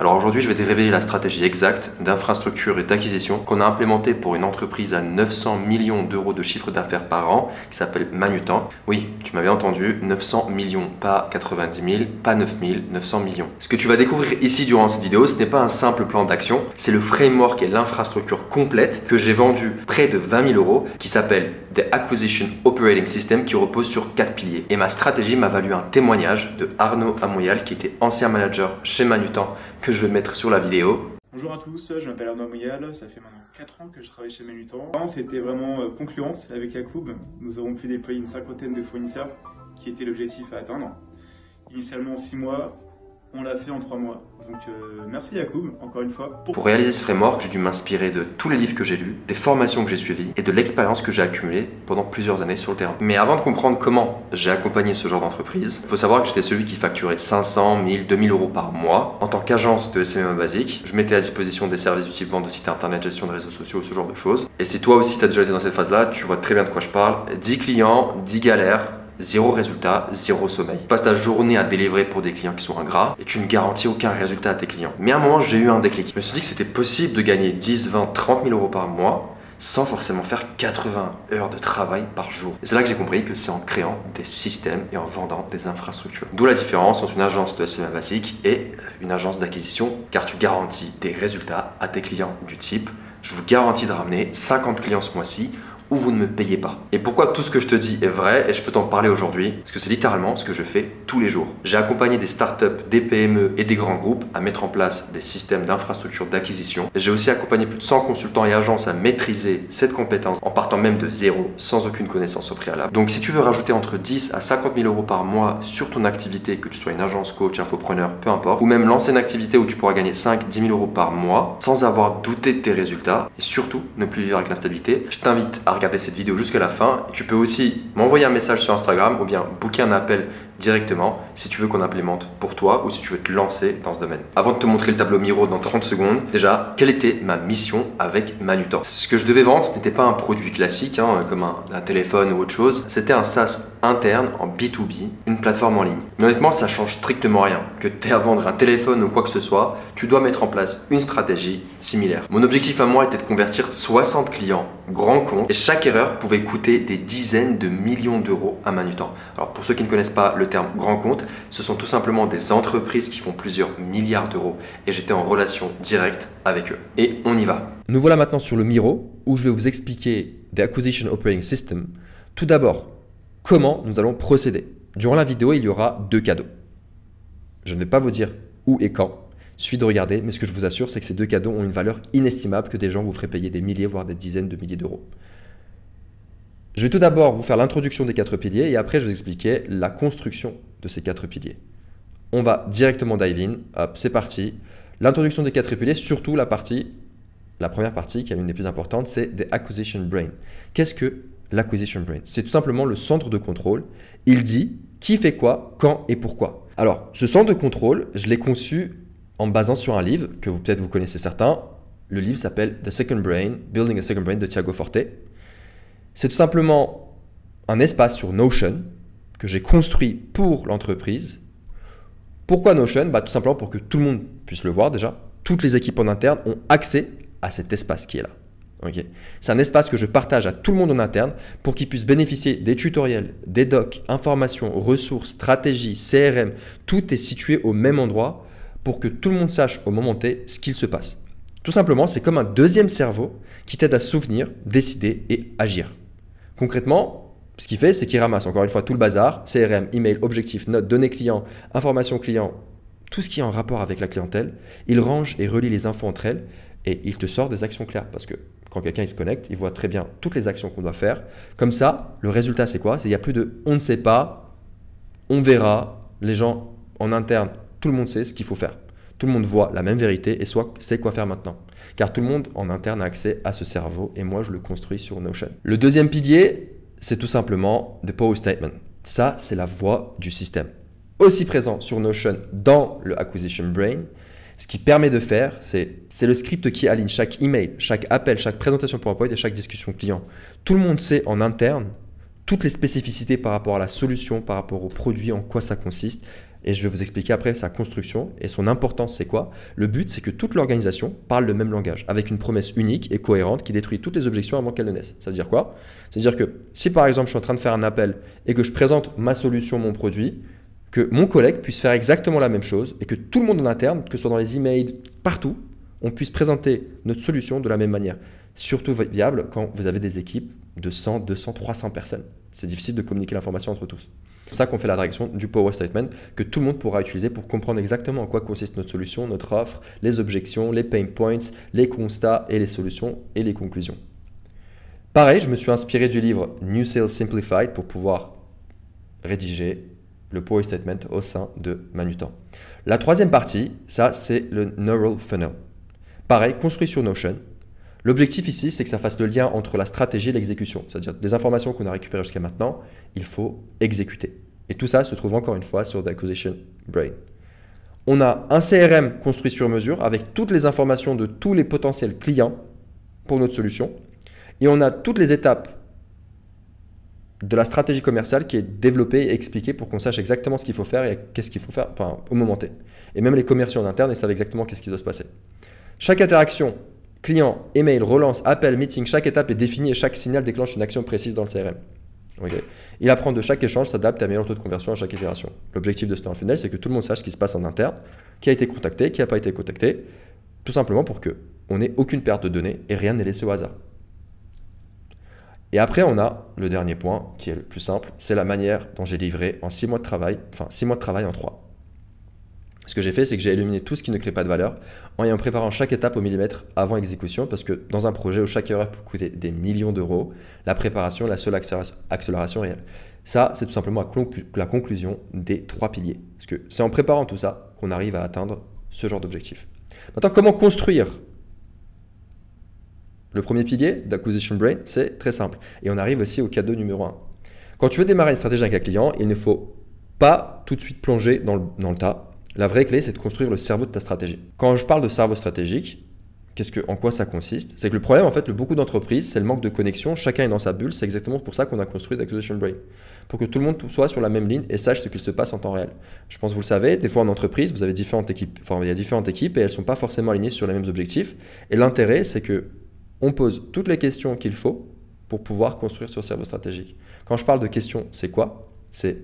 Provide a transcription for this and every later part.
Alors aujourd'hui, je vais te révéler la stratégie exacte d'infrastructure et d'acquisition qu'on a implémentée pour une entreprise à 900 millions d'euros de chiffre d'affaires par an qui s'appelle Manutan. Oui, tu m'avais entendu, 900 millions, pas 90 000, pas 9 000, 900 millions. Ce que tu vas découvrir ici durant cette vidéo, ce n'est pas un simple plan d'action, c'est le framework et l'infrastructure complète que j'ai vendu près de 20 000 euros qui s'appelle The Acquisition Operating System qui repose sur 4 piliers. Et ma stratégie m'a valu un témoignage de Arnaud Amouyal qui était ancien manager chez Manutan que je vais mettre sur la vidéo. Bonjour à tous, je m'appelle Arnaud Amouyal, ça fait maintenant 4 ans que je travaille chez Manutan. Avant, c'était vraiment concurrence avec Yacoub. Nous avons pu déployer une cinquantaine de fournisseurs qui était l'objectif à atteindre. Initialement en 6 mois, on l'a fait en 3 mois. Donc merci Yacoub, encore une fois. Pour réaliser ce framework, j'ai dû m'inspirer de tous les livres que j'ai lus, des formations que j'ai suivies et de l'expérience que j'ai accumulée pendant plusieurs années sur le terrain. Mais avant de comprendre comment j'ai accompagné ce genre d'entreprise, il faut savoir que j'étais celui qui facturait 500, 1000, 2000 euros par mois. En tant qu'agence de SMM basique, je mettais à disposition des services du type vente de site internet, gestion de réseaux sociaux, ce genre de choses. Et si toi aussi tu as déjà été dans cette phase-là, tu vois très bien de quoi je parle. 10 clients, 10 galères. 0 résultat, 0 sommeil. Tu passes ta journée à délivrer pour des clients qui sont ingrats et tu ne garantis aucun résultat à tes clients. Mais à un moment, j'ai eu un déclic. Je me suis dit que c'était possible de gagner 10, 20, 30 000 euros par mois sans forcément faire 80 heures de travail par jour. Et c'est là que j'ai compris que c'est en créant des systèmes et en vendant des infrastructures. D'où la différence entre une agence de SMM basique et une agence d'acquisition, car tu garantis des résultats à tes clients du type « Je vous garantis de ramener 50 clients ce mois-ci » ou vous ne me payez pas. Et pourquoi tout ce que je te dis est vrai et je peux t'en parler aujourd'hui? Parce que c'est littéralement ce que je fais tous les jours. J'ai accompagné des startups, des PME et des grands groupes à mettre en place des systèmes d'infrastructure d'acquisition. J'ai aussi accompagné plus de 100 consultants et agences à maîtriser cette compétence en partant même de zéro, sans aucune connaissance au préalable. Donc si tu veux rajouter entre 10 à 50 000 euros par mois sur ton activité, que tu sois une agence, coach, infopreneur, peu importe, ou même lancer une activité où tu pourras gagner 5, 10 000 euros par mois sans avoir douté de tes résultats et surtout ne plus vivre avec l'instabilité, je t'invite à regarder cette vidéo jusqu'à la fin. Tu peux aussi m'envoyer un message sur Instagram ou bien booker un appel directement si tu veux qu'on implémente pour toi ou si tu veux te lancer dans ce domaine. Avant de te montrer le tableau Miro dans 30 secondes, déjà, quelle était ma mission avec Manutan? Ce que je devais vendre, ce n'était pas un produit classique, comme un téléphone ou autre chose. C'était un SaaS interne en B2B, une plateforme en ligne. Mais honnêtement, ça change strictement rien. Que tu aies à vendre un téléphone ou quoi que ce soit, tu dois mettre en place une stratégie similaire. Mon objectif à moi était de convertir 60 clients grands comptes et chaque erreur pouvait coûter des dizaines de millions d'euros à Manutan. Alors pour ceux qui ne connaissent pas le terme grand compte, ce sont tout simplement des entreprises qui font plusieurs milliards d'euros et j'étais en relation directe avec eux. Et on y va. Nous voilà maintenant sur le Miro où je vais vous expliquer The Acquisition Operating System. Tout d'abord, comment nous allons procéder. Durant la vidéo, il y aura 2 cadeaux. Je ne vais pas vous dire où et quand. Il suffit de regarder, mais ce que je vous assure, c'est que ces 2 cadeaux ont une valeur inestimable que des gens vous feraient payer des milliers, voire des dizaines de milliers d'euros. Je vais tout d'abord vous faire l'introduction des 4 piliers et après je vais vous expliquer la construction de ces 4 piliers. On va directement dive in, hop, c'est parti. L'introduction des 4 piliers, surtout la première partie qui est l'une des plus importantes, c'est The Acquisition Brain. Qu'est-ce que l'Acquisition Brain? C'est tout simplement le centre de contrôle. Il dit qui fait quoi, quand et pourquoi. Alors, ce centre de contrôle, je l'ai conçu en me basant sur un livre que peut-être vous connaissez certains. Le livre s'appelle The Second Brain, Building a Second Brain de Tiago Forte. C'est tout simplement un espace sur Notion que j'ai construit pour l'entreprise. Pourquoi Notion? Tout simplement pour que tout le monde puisse le voir déjà. Toutes les équipes en interne ont accès à cet espace qui est là. Okay. C'est un espace que je partage à tout le monde en interne pour qu'ils puissent bénéficier des tutoriels, des docs, informations, ressources, stratégies, CRM. Tout est situé au même endroit pour que tout le monde sache au moment T ce qu'il se passe. Tout simplement, c'est comme un deuxième cerveau qui t'aide à se souvenir, décider et agir. Concrètement, ce qu'il fait, c'est qu'il ramasse encore une fois tout le bazar, CRM, email, objectifs, notes, données clients, informations clients, tout ce qui est en rapport avec la clientèle. Il range et relie les infos entre elles et il te sort des actions claires parce que quand quelqu'un se connecte, il voit très bien toutes les actions qu'on doit faire. Comme ça, le résultat, c'est quoi? Il n'y a plus de « on ne sait pas »,« on verra ». Les gens en interne, tout le monde sait ce qu'il faut faire. Tout le monde voit la même vérité et sait quoi faire maintenant. Car tout le monde en interne a accès à ce cerveau et moi, je le construis sur Notion. Le deuxième pilier, c'est tout simplement The Power Statement. Ça, c'est la voix du système. Aussi présent sur Notion dans le Acquisition Brain, ce qui permet de faire, c'est le script qui aligne chaque email, chaque appel, chaque présentation PowerPoint et chaque discussion client. Tout le monde sait en interne toutes les spécificités par rapport à la solution, par rapport au produit, en quoi ça consiste. Et je vais vous expliquer après sa construction et son importance, c'est quoi? Le but, c'est que toute l'organisation parle le même langage, avec une promesse unique et cohérente qui détruit toutes les objections avant qu'elles ne naissent. Ça veut dire quoi? C'est-à-dire que si par exemple je suis en train de faire un appel et que je présente ma solution, mon produit, que mon collègue puisse faire exactement la même chose et que tout le monde en interne, que ce soit dans les emails, partout, on puisse présenter notre solution de la même manière. Surtout viable quand vous avez des équipes de 100, 200, 300 personnes. C'est difficile de communiquer l'information entre tous. C'est pour ça qu'on fait la direction du Power Statement que tout le monde pourra utiliser pour comprendre exactement en quoi consiste notre solution, notre offre, les objections, les pain points, les constats et les solutions et les conclusions. Pareil, je me suis inspiré du livre New Sales Simplified pour pouvoir rédiger le Power Statement au sein de Manutan. La troisième partie, ça c'est le Neural Funnel. Pareil, construit sur Notion. L'objectif ici, c'est que ça fasse le lien entre la stratégie et l'exécution. C'est-à-dire des informations qu'on a récupérées jusqu'à maintenant, il faut exécuter. Et tout ça se trouve encore une fois sur The Acquisition Brain. On a un CRM construit sur mesure avec toutes les informations de tous les potentiels clients pour notre solution. Et on a toutes les étapes de la stratégie commerciale qui est développée et expliquée pour qu'on sache exactement ce qu'il faut faire et qu'est-ce qu'il faut faire au moment T. Et même les commerciaux en interne, ils savent exactement qu'est-ce qui doit se passer. Chaque interaction, client, email, relance, appel, meeting, chaque étape est définie et chaque signal déclenche une action précise dans le CRM. Okay. Il apprend de chaque échange, s'adapte et améliore le taux de conversion à chaque itération. L'objectif de ce Neural Funnel, c'est que tout le monde sache ce qui se passe en interne, qui a été contacté, qui n'a pas été contacté, tout simplement pour qu'on n'ait aucune perte de données et rien n'est laissé au hasard. Et après, on a le dernier point qui est le plus simple, c'est la manière dont j'ai livré en 6 mois de travail, 6 mois de travail en 3. Ce que j'ai fait, c'est que j'ai éliminé tout ce qui ne crée pas de valeur en préparant chaque étape au millimètre avant exécution, parce que dans un projet où chaque erreur peut coûter des millions d'euros, la préparation est la seule accélération réelle. Ça, c'est tout simplement la conclusion des 3 piliers. Parce que c'est en préparant tout ça qu'on arrive à atteindre ce genre d'objectif. Maintenant, comment construire? Le premier pilier d'Acquisition Brain, c'est très simple. Et on arrive aussi au cadeau numéro 1. Quand tu veux démarrer une stratégie avec un client, il ne faut pas tout de suite plonger dans le tas. La vraie clé, c'est de construire le cerveau de ta stratégie. Quand je parle de cerveau stratégique, en quoi ça consiste? C'est que le problème, en fait, de beaucoup d'entreprises, c'est le manque de connexion. Chacun est dans sa bulle. C'est exactement pour ça qu'on a construit Acquisition Brain. Pour que tout le monde soit sur la même ligne et sache ce qu'il se passe en temps réel. Je pense que vous le savez, des fois en entreprise, vous avez différentes équipes. Il y a différentes équipes et elles ne sont pas forcément alignées sur les mêmes objectifs. Et l'intérêt, c'est qu'on pose toutes les questions qu'il faut pour pouvoir construire ce cerveau stratégique. Quand je parle de questions, c'est quoi? C'est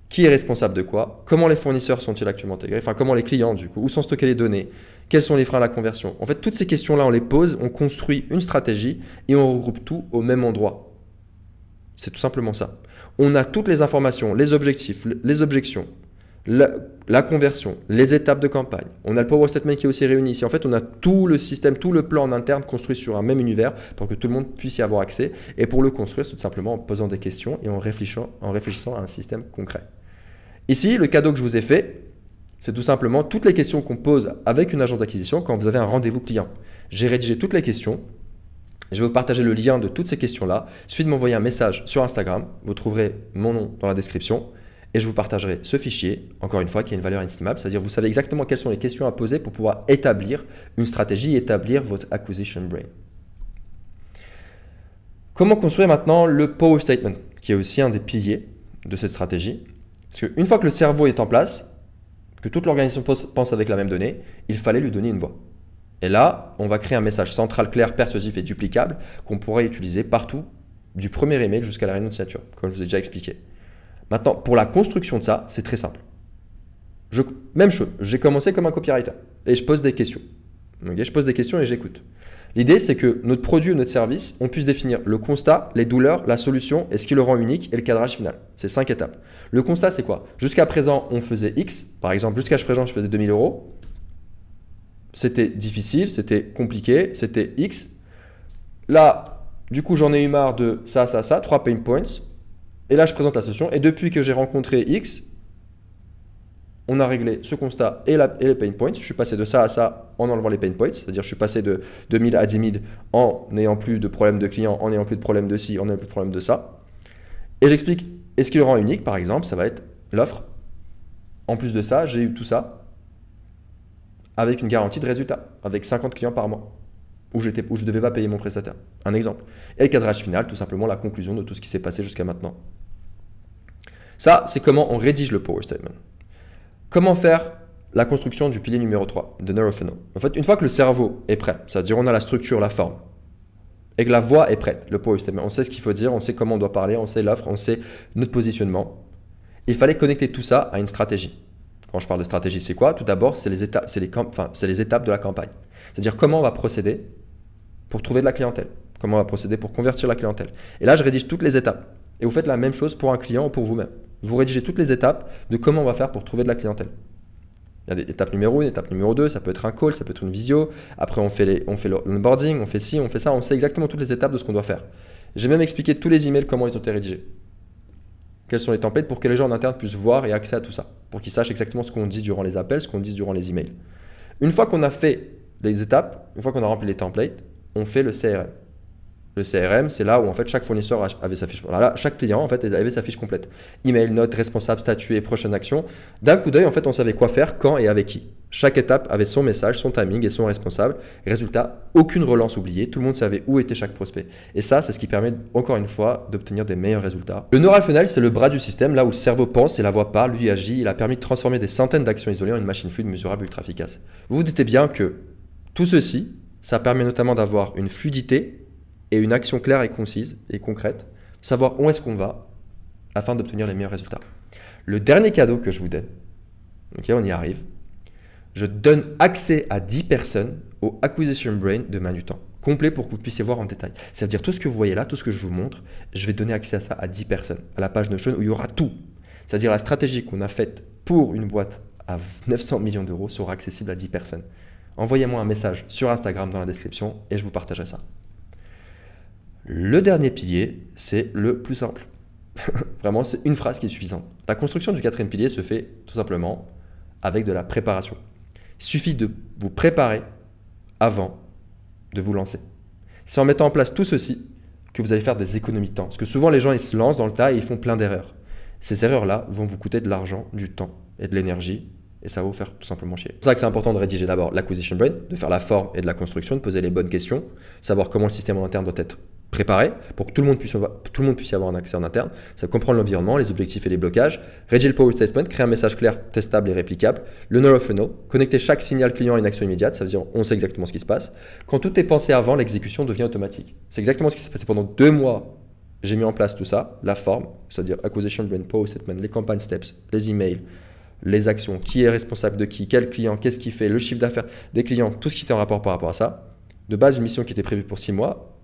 qui est responsable de quoi? Comment les fournisseurs sont-ils actuellement intégrés? Comment les clients, du coup? Où sont stockés les données? Quels sont les freins à la conversion? En fait, toutes ces questions-là, on les pose, on construit une stratégie et on regroupe tout au même endroit. C'est tout simplement ça. On a toutes les informations, les objectifs, les objections, la conversion, les étapes de campagne. On a le Power Statement qui est aussi réuni ici. En fait, on a tout le système, tout le plan en interne construit sur un même univers pour que tout le monde puisse y avoir accès. Et pour le construire, c'est tout simplement en posant des questions et en réfléchissant à un système concret. Ici, le cadeau que je vous ai fait, c'est tout simplement toutes les questions qu'on pose avec une agence d'acquisition quand vous avez un rendez-vous client. J'ai rédigé toutes les questions. Je vais vous partager le lien de toutes ces questions-là. Il suffit de m'envoyer un message sur Instagram. Vous trouverez mon nom dans la description. Et je vous partagerai ce fichier, encore une fois, qui a une valeur inestimable. C'est-à-dire vous savez exactement quelles sont les questions à poser pour pouvoir établir une stratégie, établir votre Acquisition Brain. Comment construire maintenant le Power Statement, qui est aussi un des piliers de cette stratégie? Parce qu'une fois que le cerveau est en place, que toute l'organisation pense avec la même donnée, il fallait lui donner une voix. Et là, on va créer un message central, clair, persuasif et duplicable qu'on pourrait utiliser partout, du premier email jusqu'à la réunion de signature, comme je vous ai déjà expliqué. Maintenant, pour la construction de ça, c'est très simple. Même chose, j'ai commencé comme un copywriter et je pose des questions. Okay, je pose des questions et j'écoute. L'idée, c'est que notre produit ou notre service, on puisse définir le constat, les douleurs, la solution et ce qui le rend unique et le cadrage final. C'est 5 étapes. Le constat, c'est quoi? Jusqu'à présent, on faisait X. Par exemple, jusqu'à présent, je faisais 2000 €. C'était difficile, c'était compliqué, c'était X. Là, du coup, j'en ai eu marre de ça, 3 pain points. Et là, je présente la solution. Et depuis que j'ai rencontré X, on a réglé ce constat et les pain points. Je suis passé de ça à ça en enlevant les pain points. C'est-à-dire je suis passé de 2000 à 10 000 en n'ayant plus de problème de client, en n'ayant plus de problème de ci, en n'ayant plus de problème de ça. Et j'explique. Et ce qui le rend unique, par exemple, ça va être l'offre. En plus de ça, j'ai eu tout ça avec une garantie de résultat, avec 50 clients par mois, où je ne devais pas payer mon prestataire. Un exemple. Et le cadrage final, tout simplement la conclusion de tout ce qui s'est passé jusqu'à maintenant. Ça, c'est comment on rédige le Power Statement. Comment faire la construction du pilier numéro 3, de neurofunnel? En fait, une fois que le cerveau est prêt, c'est-à-dire on a la structure, la forme, et que la voix est prête, le power statement, on sait ce qu'il faut dire, on sait comment on doit parler, on sait l'offre, on sait notre positionnement. Il fallait connecter tout ça à une stratégie. Quand je parle de stratégie, c'est quoi? Tout d'abord, c'est les étapes de la campagne. C'est-à-dire comment on va procéder pour trouver de la clientèle, comment on va procéder pour convertir la clientèle. Et là, je rédige toutes les étapes. Et vous faites la même chose pour un client ou pour vous-même. Vous rédigez toutes les étapes de comment on va faire pour trouver de la clientèle. Il y a des étapes numéro 1, étape numéro 2, ça peut être un call, ça peut être une visio. Après, on fait l'onboarding, on fait ci, on fait ça, on sait exactement toutes les étapes de ce qu'on doit faire. J'ai même expliqué tous les emails, comment ils ont été rédigés. Quels sont les templates pour que les gens en interne puissent voir et accéder à tout ça. Pour qu'ils sachent exactement ce qu'on dit durant les appels, ce qu'on dit durant les emails. Une fois qu'on a fait les étapes, une fois qu'on a rempli les templates, on fait le CRM. Le CRM, c'est là où en fait chaque fournisseur avait sa fiche. Voilà, chaque client en fait avait sa fiche complète. Email, note, responsable, statut et prochaine action. D'un coup d'œil, en fait, on savait quoi faire, quand et avec qui. Chaque étape avait son message, son timing et son responsable. Résultat, aucune relance oubliée. Tout le monde savait où était chaque prospect. Et ça, c'est ce qui permet encore une fois d'obtenir des meilleurs résultats. Le neural funnel, c'est le bras du système, là où le cerveau pense et la voix parle, lui agit. Il a permis de transformer des centaines d'actions isolées en une machine fluide, mesurable, ultra efficace. Vous vous doutez bien que tout ceci, ça permet notamment d'avoir une fluidité et une action claire et concise et concrète, savoir où est-ce qu'on va afin d'obtenir les meilleurs résultats. Le dernier cadeau que je vous donne, ok, on y arrive, je donne accès à 10 personnes au Acquisition Brain de Manutan, complet pour que vous puissiez voir en détail. C'est-à-dire tout ce que vous voyez là, tout ce que je vous montre, je vais donner accès à ça à 10 personnes, à la page Notion où il y aura tout. C'est-à-dire la stratégie qu'on a faite pour une boîte à 900 millions d'euros sera accessible à 10 personnes. Envoyez-moi un message sur Instagram dans la description et je vous partagerai ça. Le dernier pilier, c'est le plus simple. Vraiment, c'est une phrase qui est suffisante. La construction du quatrième pilier se fait tout simplement avec de la préparation. Il suffit de vous préparer avant de vous lancer. C'est en mettant en place tout ceci que vous allez faire des économies de temps. Parce que souvent, les gens ils se lancent dans le tas et ils font plein d'erreurs. Ces erreurs-là vont vous coûter de l'argent, du temps et de l'énergie. Et ça va vous faire tout simplement chier. C'est pour ça que c'est important de rédiger d'abord l'acquisition brain, de faire la forme et de la construction, de poser les bonnes questions, savoir comment le système en interne doit être préparé pour que tout le monde puisse y avoir un accès en interne. Ça comprendre l'environnement, les objectifs et les blocages. Rédiger le power statement, créer un message clair, testable et réplicable. Le neurofunnel, connecter chaque signal client à une action immédiate, ça veut dire on sait exactement ce qui se passe. Quand tout est pensé avant, l'exécution devient automatique. C'est exactement ce qui s'est passé pendant 2 mois. J'ai mis en place tout ça, la forme, c'est-à-dire acquisition brain, power statement, les campaign steps, les emails, les actions, qui est responsable de qui, quel client, qu'est-ce qu'il fait, le chiffre d'affaires des clients, tout ce qui était en rapport par rapport à ça. De base, une mission qui était prévue pour 6 mois,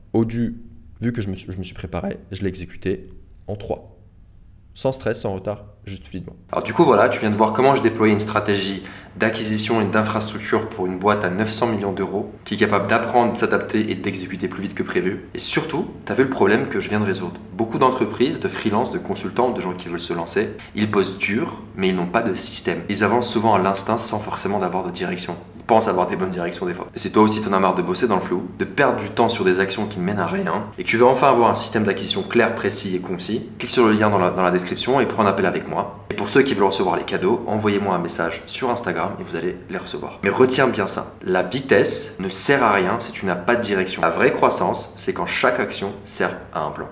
vu que je me suis préparé, je l'ai exécuté en 3. Sans stress, sans retard, juste fluidement. Alors du coup, voilà, tu viens de voir comment je déployais une stratégie d'acquisition et d'infrastructure pour une boîte à 900 millions d'euros qui est capable d'apprendre, de s'adapter et d'exécuter plus vite que prévu. Et surtout, tu as vu le problème que je viens de résoudre. Beaucoup d'entreprises, de freelance, de consultants, de gens qui veulent se lancer, ils bossent dur, mais ils n'ont pas de système. Ils avancent souvent à l'instinct sans forcément d'avoir de direction. Ils pensent avoir des bonnes directions des fois. Et si toi aussi t'en as marre de bosser dans le flou, de perdre du temps sur des actions qui ne mènent à rien, et que tu veux enfin avoir un système d'acquisition clair, précis et concis, clique sur le lien dans la description et prends un appel avec moi. Et pour ceux qui veulent recevoir les cadeaux, envoyez-moi un message sur Instagram et vous allez les recevoir. Mais retiens bien ça, la vitesse ne sert à rien si tu n'as pas de direction. La vraie croissance, c'est quand chaque action sert à un plan.